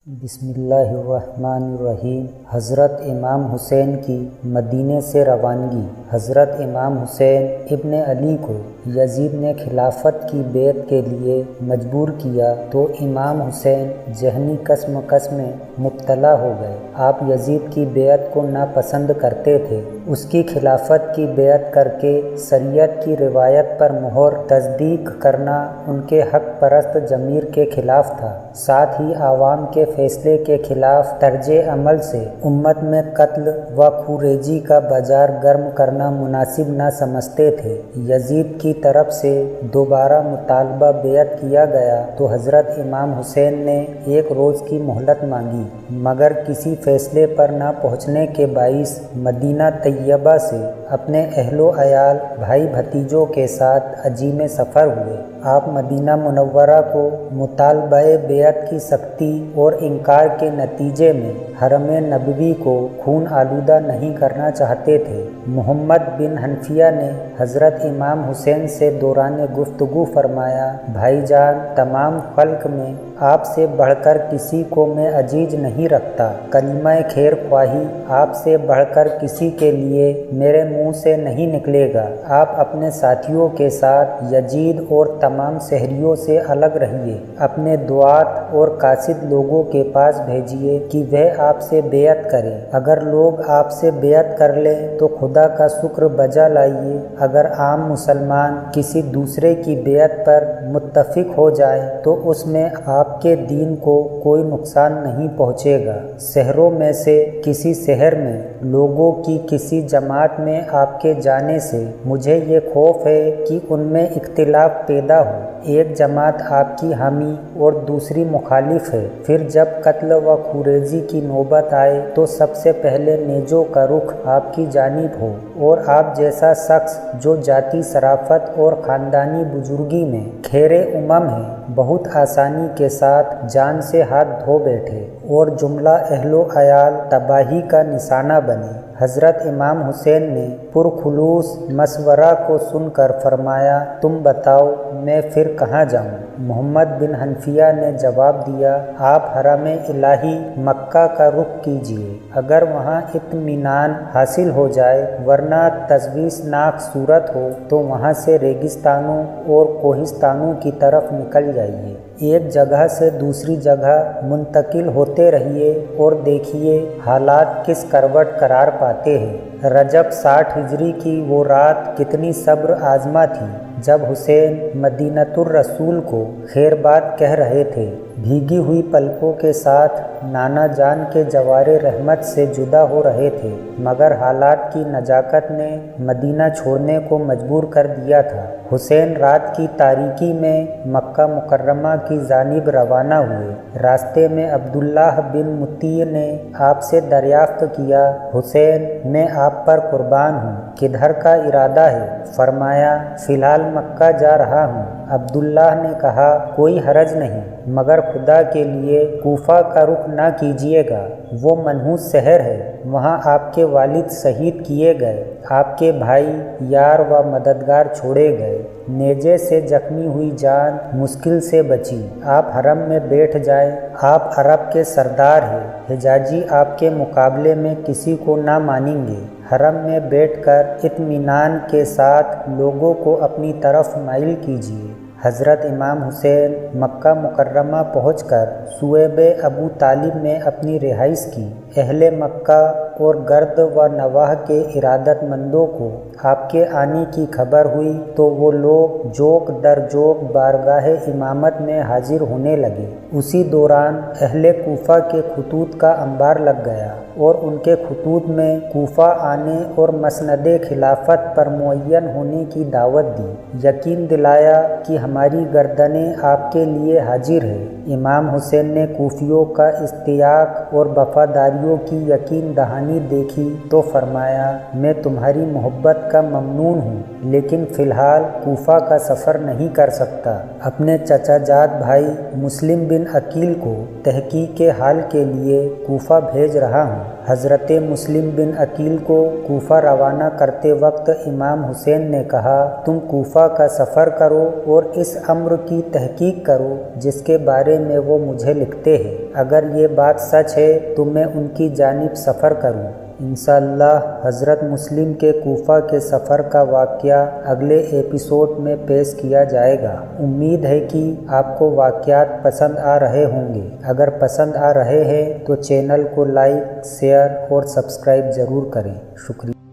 بسم اللہ الرحمن الرحیم۔ حضرت امام حسین کی مدینے سے روانگی۔ حضرت امام حسین ابن علی کو یزید نے خلافت کی بیعت کے لیے مجبور کیا تو امام حسین ذہنی کشمکش میں مبتلا ہو گئے۔ آپ یزید کی بیعت کو ناپسند کرتے تھے۔ اس کی خلافت کی بیعت کر کے شریعت کی روایت پر مہر تصدیق کرنا ان کے حق پرست ضمیر کے خلاف تھا، ساتھ ہی عوام کے فیصلے کے خلاف طرز عمل سے امت میں قتل و خونریزی کا بازار گرم کرنا مناسب نہ سمجھتے تھے۔ یزید کی طرف سے دوبارہ مطالبہ بیعت کیا گیا تو حضرت امام حسین نے ایک روز کی مہلت مانگی، مگر کسی فیصلے پر نہ پہنچنے کے باعث مدینہ طیبہ سے اپنے اہل و عیال، بھائی بھتیجوں کے ساتھ عزیم سفر ہوئے۔ آپ مدینہ منورہ کو مطالبہ بیعت کی سختی اور انکار کے نتیجے میں حرم نبوی کو خون آلودہ نہیں کرنا چاہتے تھے۔ محمد بن حنفیہ نے حضرت امام حسین سے دوران گفتگو فرمایا، بھائی جان، تمام خلق میں آپ سے بڑھ کر کسی کو میں عزیز نہیں رکھتا۔ کلمہ خیر خواہی آپ سے بڑھ کر کسی کے لیے میرے منہ سے نہیں نکلے گا۔ آپ اپنے ساتھیوں کے ساتھ یزید اور تمام شہریوں سے الگ رہیے۔ اپنے دعات اور قاصد لوگوں کے پاس بھیجیے کہ وہ آپ سے بیعت کریں۔ اگر لوگ آپ سے بیعت کر لیں تو خدا کا شکر بجا لائیے۔ اگر عام مسلمان کسی دوسرے کی بیعت پر متفق ہو جائیں تو اس میں آپ کے دین کو کوئی نقصان نہیں پہنچے گا۔ شہروں میں سے کسی شہر میں لوگوں کی کسی جماعت میں آپ کے جانے سے مجھے یہ خوف ہے کہ ان میں اختلاف پیدا ہو۔ ایک جماعت آپ کی حامی اور دوسری مخالف ہے، پھر جب قتل و خونریزی کی نوبت آئے تو سب سے پہلے نیزوں کا رخ آپ کی جانب ہو، اور آپ جیسا شخص جو ذاتی شرافت اور خاندانی بزرگی میں خیر امم ہے، بہت آسانی کے ساتھ جان سے ہاتھ دھو بیٹھے اور جملہ اہل و عیال تباہی کا نشانہ بنے۔ حضرت امام حسین نے پرخلوص مشورہ کو سن کر فرمایا، تم بتاؤ میں پھر کہاں جاؤں؟ محمد بن حنفیہ نے جواب دیا، آپ حرم الہی مکہ کا رخ کیجیے، اگر وہاں اطمینان حاصل ہو جائے، ورنہ تشویشناک صورت ہو تو وہاں سے ریگستانوں اور کوہستانوں کی طرف نکل جائیے۔ ایک جگہ سے دوسری جگہ منتقل ہوتے رہیے اور دیکھیے حالات کس کروٹ قرار پاتے ہیں۔ رجب 60 ہجری کی وہ رات کتنی صبر آزما تھی جب حسین مدینۃ الرسول کو خیر بات کہہ رہے تھے۔ بھیگی ہوئی پلکوں کے ساتھ نانا جان کے جوار رحمت سے جدا ہو رہے تھے، مگر حالات کی نزاکت نے مدینہ چھوڑنے کو مجبور کر دیا تھا۔ حسین رات کی تاریکی میں مکہ مکرمہ کی جانب روانہ ہوئے۔ راستے میں عبداللہ بن مطیع نے آپ سے دریافت کیا، حسین میں آپ پر قربان ہوں، کدھر کا ارادہ ہے؟ فرمایا، فی الحال مکہ جا رہا ہوں۔ عبداللہ نے کہا، کوئی حرج نہیں، مگر خدا کے لیے کوفہ کا رخ نہ کیجیے گا، وہ منحوس شہر ہے، وہاں آپ کے والد شہید کیے گئے، آپ کے بھائی، یار و مددگار چھوڑے گئے، نیزے سے زخمی ہوئی جان مشکل سے بچی۔ آپ حرم میں بیٹھ جائیں، آپ عرب کے سردار ہیں، حجازی آپ کے مقابلے میں کسی کو نہ مانیں گے۔ حرم میں بیٹھ کر اطمینان کے ساتھ لوگوں کو اپنی طرف مائل کیجیے۔ حضرت امام حسین مکہ مکرمہ پہنچ کر صویب ابو طالب میں اپنی رہائش کی۔ اہل مکہ اور گرد و نواح کے ارادت مندوں کو آپ کے آنے کی خبر ہوئی تو وہ لوگ جوک در جوک بارگاہ امامت میں حاضر ہونے لگے۔ اسی دوران اہل کوفہ کے خطوط کا انبار لگ گیا اور ان کے خطوط میں کوفہ آنے اور مسند خلافت پر معین ہونے کی دعوت دی، یقین دلایا کہ ہماری گردنیں آپ کے لیے حاضر ہیں۔ امام حسین نے کوفیوں کا اشتیاق اور وفاداریوں کی یقین دہانی دیکھی تو فرمایا، میں تمہاری محبت کا ممنون ہوں، لیکن فی الحال کوفہ کا سفر نہیں کر سکتا۔ اپنے چچا جاد بھائی مسلم بن عقیل کو تحقیق کے حال کے لیے کوفہ بھیج رہا ہوں۔ حضرت مسلم بن عقیل کو کوفہ روانہ کرتے وقت امام حسین نے کہا، تم کوفہ کا سفر کرو اور اس امر کی تحقیق کرو جس کے بارے میں وہ مجھے لکھتے ہیں، اگر یہ بات سچ ہے تو میں ان کی جانب سفر کروں۔ انشاءاللہ حضرت مسلم کے کوفہ کے سفر کا واقعہ اگلے ایپیسوڈ میں پیش کیا جائے گا۔ امید ہے کہ آپ کو واقعات پسند آ رہے ہوں گے۔ اگر پسند آ رہے ہیں تو چینل کو لائک، شیئر اور سبسکرائب ضرور کریں۔ شکریہ۔